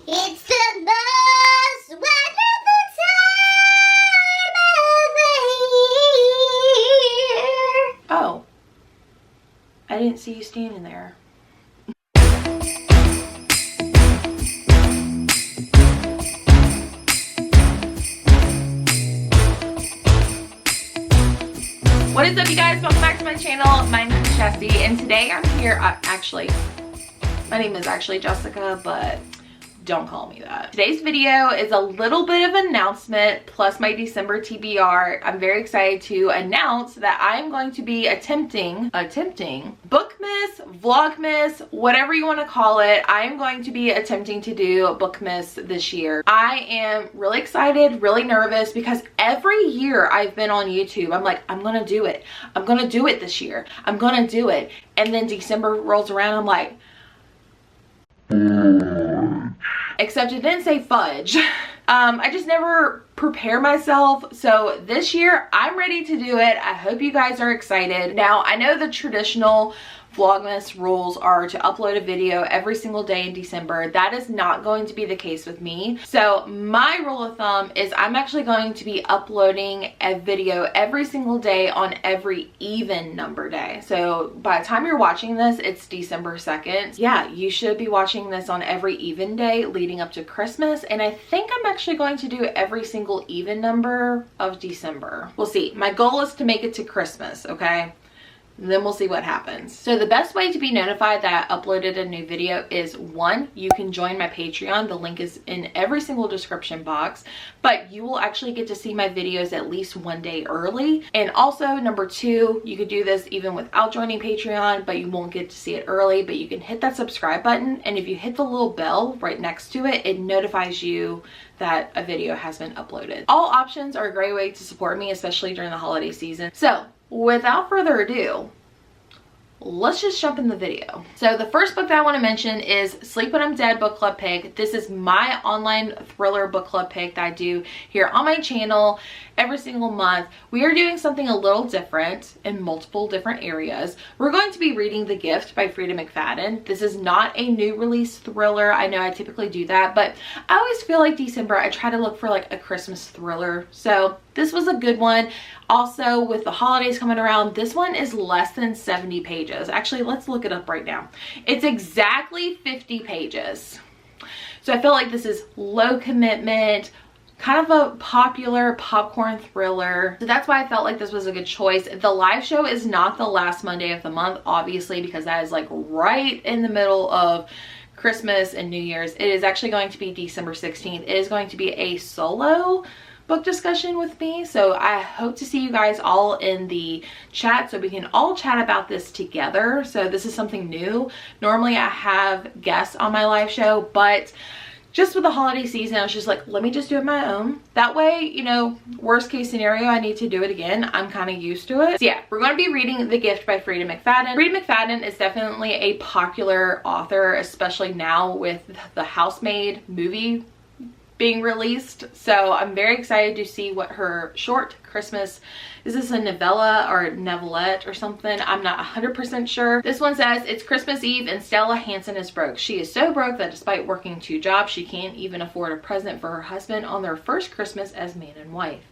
It's the most wonderful time of the year. Oh, I didn't see you standing there. What is up, you guys? Welcome back to my channel. My name is Jessie, and today I'm here. My name is actually Jessica, but don't call me that. Today's video is a little bit of an announcement plus my December TBR. I'm very excited to announce that I am going to be attempting Bookmas, Vlogmas, whatever you want to call it. I am going to be attempting to do Bookmas this year. I am really excited, really nervous, because every year I've been on YouTube, I'm like, I'm gonna do it. I'm gonna do it this year. I'm gonna do it. And then December rolls around, I'm like, except it didn't say fudge. I just never prepare myself. So this year I'm ready to do it. I hope you guys are excited. Now, I know the traditional Vlogmas rules are to upload a video every single day in December. That is not going to be the case with me. So my rule of thumb is I'm actually going to be uploading a video every single day on every even number day. So by the time you're watching this, it's December 2nd. Yeah, you should be watching this on every even day leading up to Christmas. And I think I'm actually going to do every single even number of December. We'll see. My goal is to make it to Christmas, okay? Then we'll see what happens. So the best way to be notified that I uploaded a new video is, one, you can join my Patreon. The link is in every single description box, but you will actually get to see my videos at least one day early. And also, number two, you could do this even without joining Patreon, but you won't get to see it early, but you can hit that subscribe button. And if you hit the little bell right next to it, it notifies you that a video has been uploaded. All options are a great way to support me, especially during the holiday season. So without further ado, let's just jump in the video. So the first book that I want to mention is Sleep When I'm Dead book club pick. This is my online thriller book club pick that I do here on my channel every single month. We are doing something a little different in multiple different areas. We're going to be reading The Gift by Freida McFadden. This is not a new release thriller. I know I typically do that, but I always feel like December I try to look for like a Christmas thriller. So this was a good one. Also, with the holidays coming around, this one is less than 70 pages. Actually, let's look it up right now. It's exactly 50 pages. So I feel like this is low commitment, kind of a popular popcorn thriller. So that's why I felt like this was a good choice. The live show is not the last Monday of the month, obviously, because that is like right in the middle of Christmas and New Year's. It is actually going to be December 16th. It is going to be a solo book discussion with me, so I hope to see you guys all in the chat so we can all chat about this together. So this is something new. Normally I have guests on my live show, but just with the holiday season, I was just like, let me just do it my own. That way, you know, worst case scenario, I need to do it again, I'm kind of used to it. So yeah, we're going to be reading The Gift by Freida McFadden. Freida McFadden is definitely a popular author, especially now with the Housemaid movie being released. So I'm very excited to see what her short Christmas, is this a novella or a novelette or something? I'm not 100% sure. This one says, it's Christmas Eve and Stella Hansen is broke. She is so broke that despite working 2 jobs, she can't even afford a present for her husband on their first Christmas as man and wife.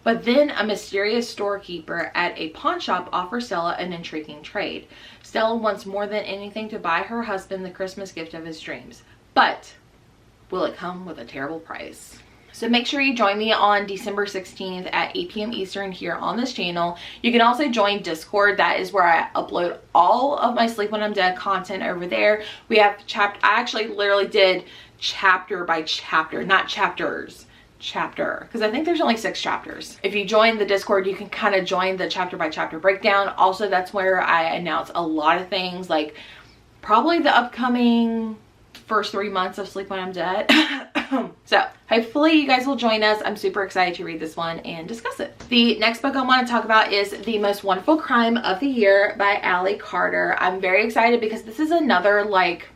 But then a mysterious storekeeper at a pawn shop offers Stella an intriguing trade. Stella wants more than anything to buy her husband the Christmas gift of his dreams. But will it come with a terrible price? So make sure you join me on December 16th at 8 p.m. Eastern here on this channel. You can also join Discord. That is where I upload all of my Sleep When I'm Dead content over there. We have I actually literally did chapter by chapter, not chapters, chapter, because I think there's only 6 chapters. If you join the Discord, you can kind of join the chapter by chapter breakdown. Also, that's where I announce a lot of things, like probably the upcoming first 3 months of Sleep When I'm Dead. So hopefully you guys will join us. I'm super excited to read this one and discuss it. The next book I want to talk about is The Most Wonderful Crime of the Year by Allie Carter. I'm very excited because this is another like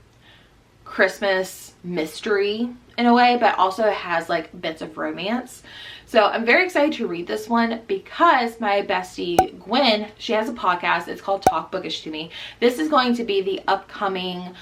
Christmas mystery in a way, but also has like bits of romance. So I'm very excited to read this one because my bestie Gwen, she has a podcast. It's called Talk Bookish to Me. This is going to be the upcoming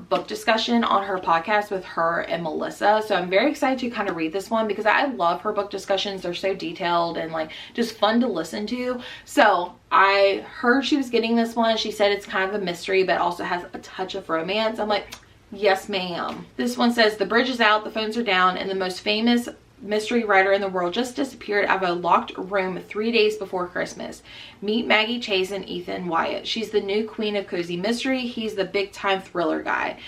book discussion on her podcast with her and Melissa. So I'm very excited to kind of read this one because I love her book discussions. They're so detailed and like just fun to listen to. So I heard she was getting this one. She said it's kind of a mystery but also has a touch of romance. I'm like, yes ma'am. This one says the bridge is out, the phones are down, and the most famous mystery writer in the world just disappeared out of a locked room 3 days before Christmas. Meet Maggie Chase and Ethan Wyatt. She's the new queen of cozy mystery. He's the big time thriller guy.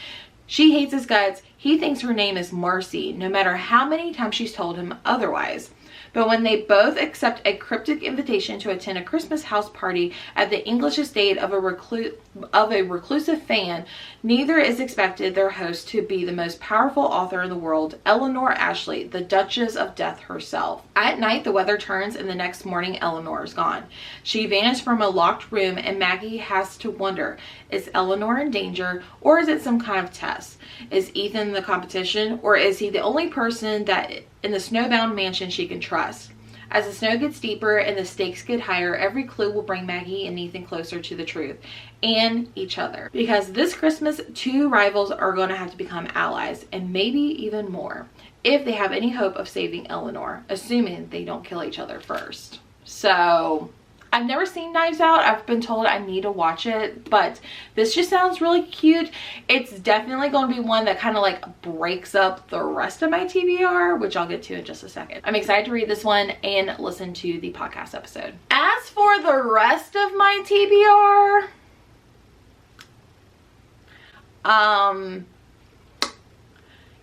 She hates his guts. He thinks her name is Marcy, no matter how many times she's told him otherwise. But when they both accept a cryptic invitation to attend a Christmas house party at the English estate of a reclusive fan, neither is expected their host to be the most powerful author in the world, Eleanor Ashley, the Duchess of Death herself. At night, the weather turns and the next morning, Eleanor is gone. She vanished from a locked room and Maggie has to wonder, is Eleanor in danger or is it some kind of test? Is Ethan the competition or is he the only person that in the snowbound mansion she can trust? As the snow gets deeper and the stakes get higher, every clue will bring Maggie and Ethan closer to the truth and each other. Because this Christmas, two rivals are going to have to become allies and maybe even more if they have any hope of saving Eleanor, assuming they don't kill each other first. So I've never seen Knives Out. I've been told I need to watch it, but this just sounds really cute. It's definitely going to be one that kind of like breaks up the rest of my TBR, which I'll get to in just a second. I'm excited to read this one and listen to the podcast episode. As for the rest of my TBR,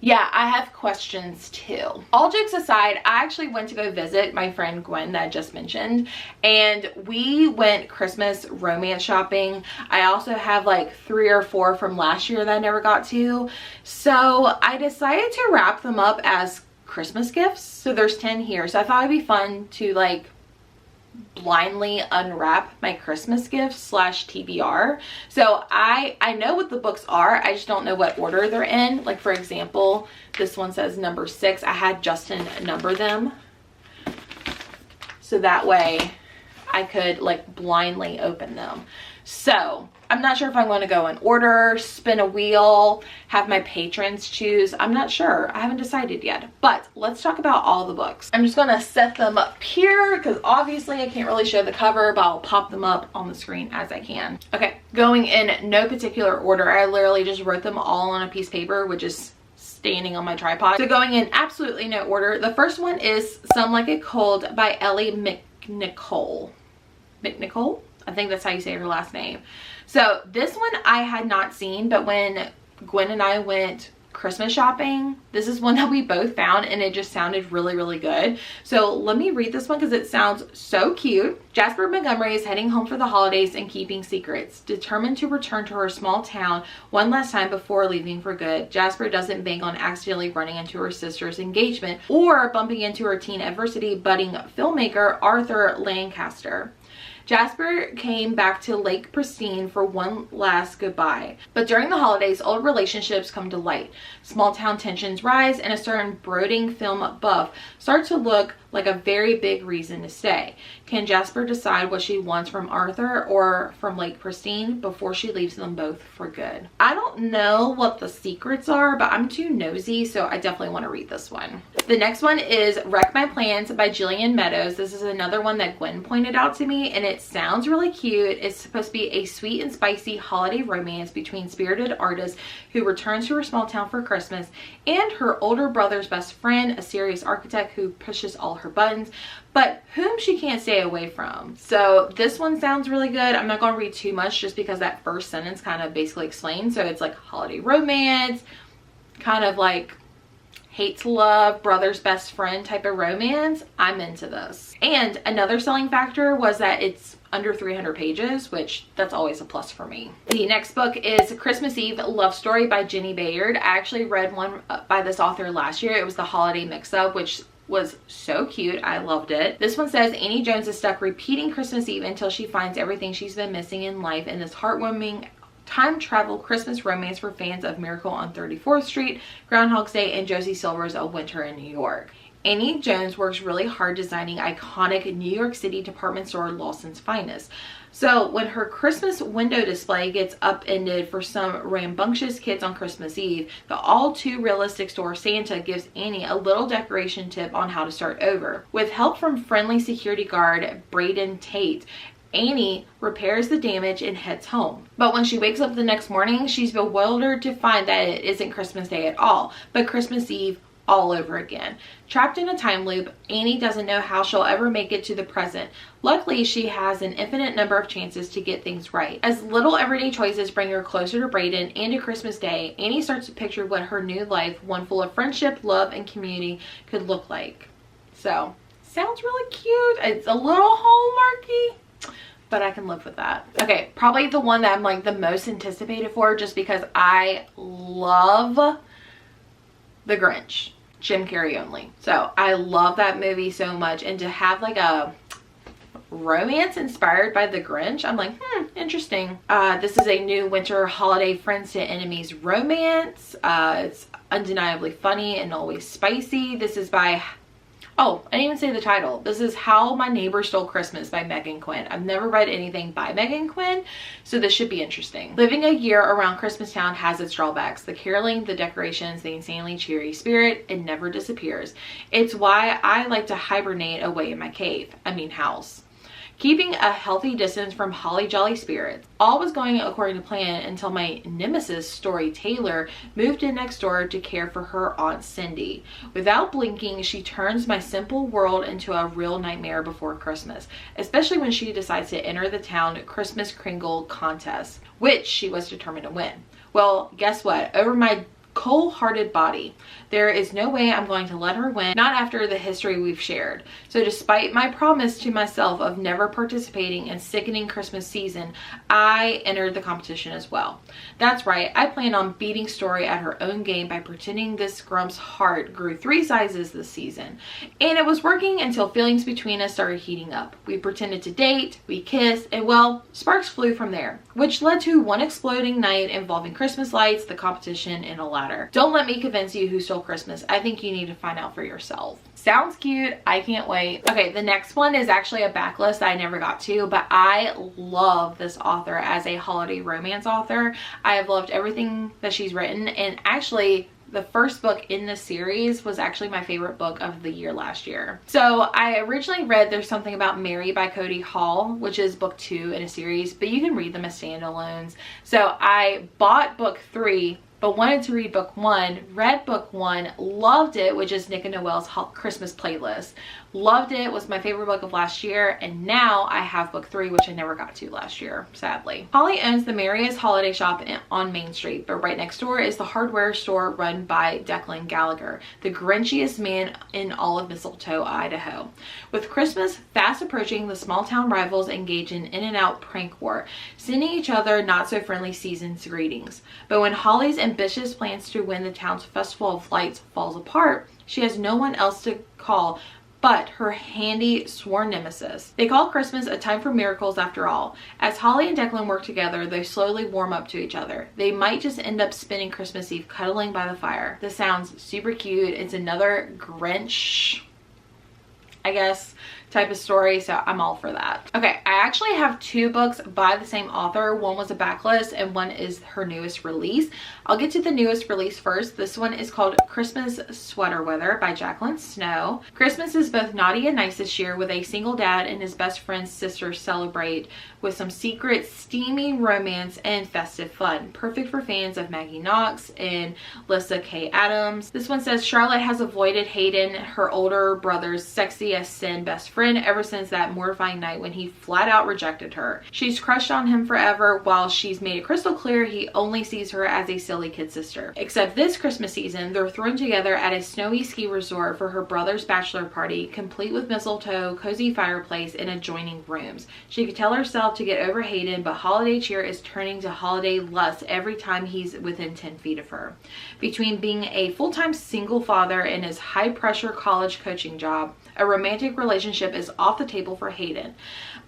yeah, I have questions too. All jokes aside, I actually went to go visit my friend Gwen that I just mentioned, and we went Christmas romance shopping. I also have like 3 or 4 from last year that I never got to. So I decided to wrap them up as Christmas gifts. So there's 10 here. So I thought it'd be fun to like blindly unwrap my Christmas gifts / TBR. So I know what the books are, I just don't know what order they're in. Like for example, this one says number 6. I had Justin number them so that way I could like blindly open them. So I'm not sure if I'm going to go in order, spin a wheel, have my patrons choose. I'm not sure. I haven't decided yet. But let's talk about all the books. I'm just going to set them up here because obviously I can't really show the cover, but I'll pop them up on the screen as I can. Okay, going in no particular order. I literally just wrote them all on a piece of paper, which is standing on my tripod. So going in absolutely no order. The first one is Some Like It Cold by Ellie McNicol. McNicol? I think that's how you say her last name. So this one I had not seen, but when Gwen and I went Christmas shopping, this is one that we both found and it just sounded really, really good. So let me read this one because it sounds so cute. Jasper Montgomery is heading home for the holidays and keeping secrets. Determined to return to her small town one last time before leaving for good, Jasper doesn't bank on accidentally running into her sister's engagement or bumping into her teen adversity budding filmmaker Arthur Lancaster. Jasper came back to Lake Pristine for one last goodbye. But during the holidays, old relationships come to light. Small town tensions rise and a certain brooding film buff starts to look like a very big reason to stay. Can Jasper decide what she wants from Arthur or from Lake Pristine before she leaves them both for good? I don't know what the secrets are, but I'm too nosy, so I definitely want to read this one. The next one is Wreck My Plans by Jillian Meadows. This is another one that Gwen pointed out to me, and it sounds really cute. It's supposed to be a sweet and spicy holiday romance between spirited artist who returns to her small town for Christmas and her older brother's best friend, a serious architect who pushes all her buttons, but whom she can't stay away from. So this one sounds really good. I'm not going to read too much just because that first sentence kind of basically explains. So it's like holiday romance, kind of like hate to love, brother's best friend type of romance. I'm into this. And another selling factor was that it's under 300 pages, which that's always a plus for me. The next book is Christmas Eve Love Story by Jenny Bayard. I actually read one by this author last year. It was the Holiday Mix-Up, which was so cute. I loved it. This one says Annie Jones is stuck repeating Christmas Eve until she finds everything she's been missing in life in this heartwarming time travel Christmas romance for fans of Miracle on 34th Street, Groundhog's Day, and Josie Silver's A Winter in New York. Annie Jones works really hard designing iconic New York City department store Lawson's Finest. So when her Christmas window display gets upended for some rambunctious kids on Christmas Eve, the all too realistic store Santa gives Annie a little decoration tip on how to start over. With help from friendly security guard Braden Tate, Annie repairs the damage and heads home. But when she wakes up the next morning, she's bewildered to find that it isn't Christmas Day at all, but Christmas Eve all over again. Trapped in a time loop, Annie doesn't know how she'll ever make it to the present. Luckily, she has an infinite number of chances to get things right. As little everyday choices bring her closer to Braden and to Christmas Day, Annie starts to picture what her new life, one full of friendship, love, and community, could look like. So, sounds really cute. It's a little hallmarky, but I can live with that. Okay, probably the one that I'm like the most anticipated for, just because I love The Grinch. Jim Carrey only. So I love that movie so much, and to have like a romance inspired by The Grinch, I'm like, interesting. This is a new winter holiday friends to enemies romance. It's undeniably funny and always spicy. This is by, oh, I didn't even say the title. This is How My Neighbor Stole Christmas by Megan Quinn. I've never read anything by Megan Quinn, so this should be interesting. Living a year around Christmastown has its drawbacks. The caroling, the decorations, the insanely cheery spirit, it never disappears. It's why I like to hibernate away in my cave. I mean house. Keeping a healthy distance from holly jolly spirits. All was going according to plan until my nemesis, Story Taylor, moved in next door to care for her Aunt Cindy. Without blinking, she turns my simple world into a real nightmare before Christmas, especially when she decides to enter the town Christmas Kringle contest, which she was determined to win. Well, guess what? Over my cold-hearted body, there is no way I'm going to let her win, not after the history we've shared. So despite my promise to myself of never participating in sickening Christmas season, I entered the competition as well. That's right, I plan on beating Story at her own game by pretending this Grump's heart grew 3 sizes this season. And it was working until feelings between us started heating up. We pretended to date, we kissed, and well, sparks flew from there, which led to one exploding night involving Christmas lights, the competition, and a ladder. Don't let me convince you who stole Christmas. I think you need to find out for yourself. Sounds cute. I can't wait. Okay, the next one is actually a backlist that I never got to, but I love this author as a holiday romance author. I have loved everything that she's written, and actually the first book in the series was actually my favorite book of the year last year. So I originally read There's Something About Mary by Cody Hall, which is book 2 in a series, but you can read them as standalones. So I bought book 3, but wanted to read book 1, read book 1, loved it, which is Nick and Noelle's Christmas playlist. Loved it, was my favorite book of last year, and now I have book 3, which I never got to last year, sadly. Holly owns the merriest holiday shop on Main Street, but right next door is the hardware store run by Declan Gallagher, the grinchiest man in all of Mistletoe, Idaho. With Christmas fast approaching, the small town rivals engage in in-and-out prank war, sending each other not-so-friendly season's greetings. But when Holly's ambitious plans to win the town's Festival of Lights falls apart, she has no one else to call but her handy sworn nemesis. They call Christmas a time for miracles after all. As Holly and Declan work together, they slowly warm up to each other. They might just end up spending Christmas Eve cuddling by the fire. This sounds super cute. It's another Grinch, I guess, type of story, so I'm all for that. Okay, I actually have 2 books by the same author. One was a backlist and one is her newest release. I'll get to the newest release first. This one is called Christmas Sweater Weather by Jacqueline Snow. Christmas is both naughty and nice this year, with a single dad and his best friend's sister celebrate with some secret steamy romance and festive fun. Perfect for fans of Maggie Knox and Lissa K. Adams. This one says Charlotte has avoided Hayden, her older brother's sexy as sin best friend, ever since that mortifying night when he flat out rejected her. She's crushed on him forever, while she's made it crystal clear he only sees her as a silly kid sister. Except this Christmas season, they're thrown together at a snowy ski resort for her brother's bachelor party, complete with mistletoe, cozy fireplace, and adjoining rooms. She could tell herself to get over Hayden, but holiday cheer is turning to holiday lust every time he's within 10 feet of her. Between being a full-time single father and his high-pressure college coaching job, A romantic relationship is off the table for Hayden.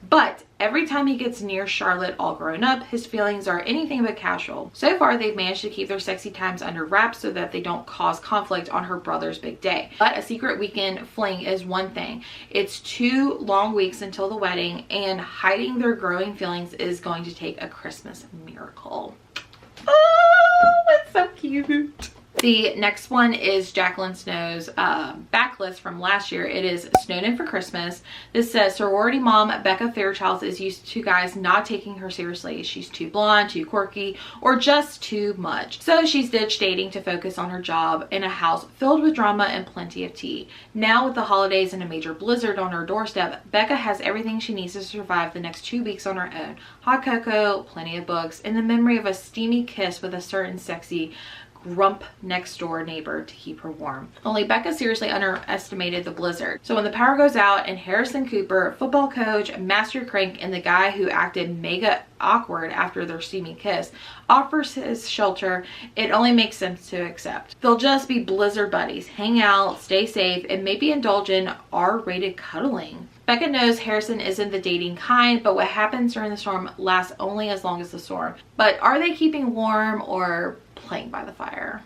But every time he gets near Charlotte all grown up, his feelings are anything but casual. So far, they've managed to keep their sexy times under wraps so that they don't cause conflict on her brother's big day. But a secret weekend fling is one thing. It's 2 long weeks until the wedding, and hiding their growing feelings is going to take a Christmas miracle. Oh, that's so cute. The next one is Jacqueline Snow's backlist from last year. It is Snowed In for Christmas. This says sorority mom Becca Fairchild is used to guys not taking her seriously. She's too blonde, too quirky, or just too much. So she's ditched dating to focus on her job in a house filled with drama and plenty of tea. Now with the holidays and a major blizzard on her doorstep, Becca has everything she needs to survive the next 2 weeks on her own. Hot cocoa, plenty of books, and the memory of a steamy kiss with a certain sexy grump next door neighbor to keep her warm. Only Becca seriously underestimated the blizzard. So when the power goes out and Harrison Cooper, football coach, master crank, and the guy who acted mega awkward after their steamy kiss offers his shelter, it only makes sense to accept. They'll just be blizzard buddies, hang out, stay safe, and maybe indulge in R-rated cuddling. Becca knows Harrison isn't the dating kind, but what happens during the storm lasts only as long as the storm. But are they keeping warm or playing by the fire?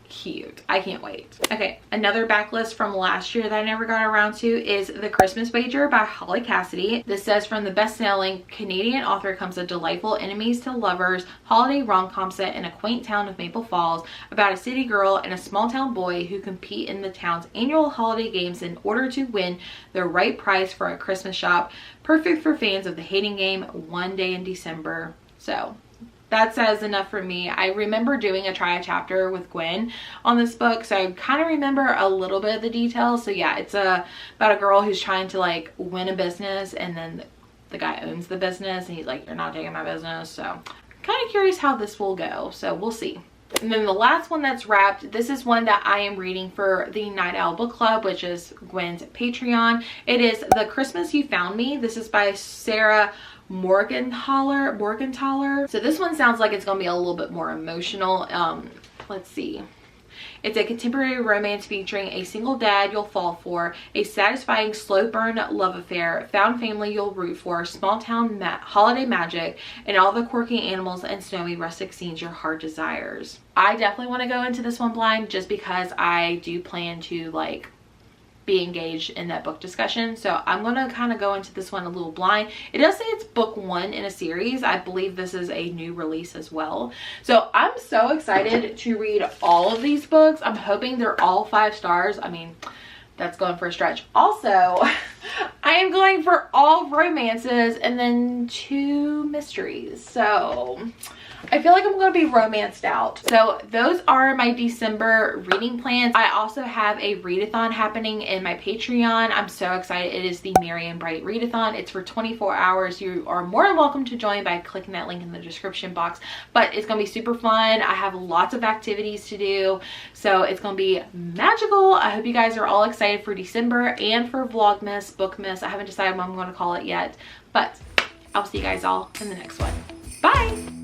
Cute. I can't wait. Okay, another backlist from last year that I never got around to is The Christmas Wager by Holly Cassidy. This says, from the best-selling Canadian author comes a delightful enemies to lovers holiday rom-com set in a quaint town of Maple Falls about a city girl and a small-town boy who compete in the town's annual holiday games in order to win the right prize for a Christmas shop. Perfect for fans of the hating game One Day in December. So that says enough for me. I remember doing a try a chapter with Gwen on this book, so I kind of remember a little bit of the details. So yeah, it's about a girl who's trying to like win a business, and then the guy owns the business and he's like, you're not taking my business. So kind of curious how this will go, so we'll see. And then the last one that's wrapped, this is one that I am reading for the Night Owl Book Club, which is Gwen's Patreon. It is The Christmas You Found Me. This is by Sarah Morgenthaler. So this one sounds like it's gonna be a little bit more emotional. Let's see. It's a contemporary romance featuring a single dad you'll fall for, a satisfying slow burn love affair, found family you'll root for, small town holiday magic, and all the quirky animals and snowy rustic scenes your heart desires. I definitely want to go into this one blind just because I do plan to like be engaged in that book discussion. So I'm going to kind of go into this one a little blind. It does say it's book 1 in a series. I believe this is a new release as well. So I'm so excited to read all of these books. I'm hoping they're all 5 stars. I mean, that's going for a stretch. Also, I am going for all romances and then 2 mysteries. So I feel like I'm going to be romanced out. So those are my December reading plans. I also have a readathon happening in my Patreon. I'm so excited. It is the Merry and Bright Readathon. It's for 24 hours. You are more than welcome to join by clicking that link in the description box. But it's going to be super fun. I have lots of activities to do. So it's going to be magical. I hope you guys are all excited for December and for Vlogmas, Bookmas. I haven't decided what I'm going to call it yet. But I'll see you guys all in the next one. Bye!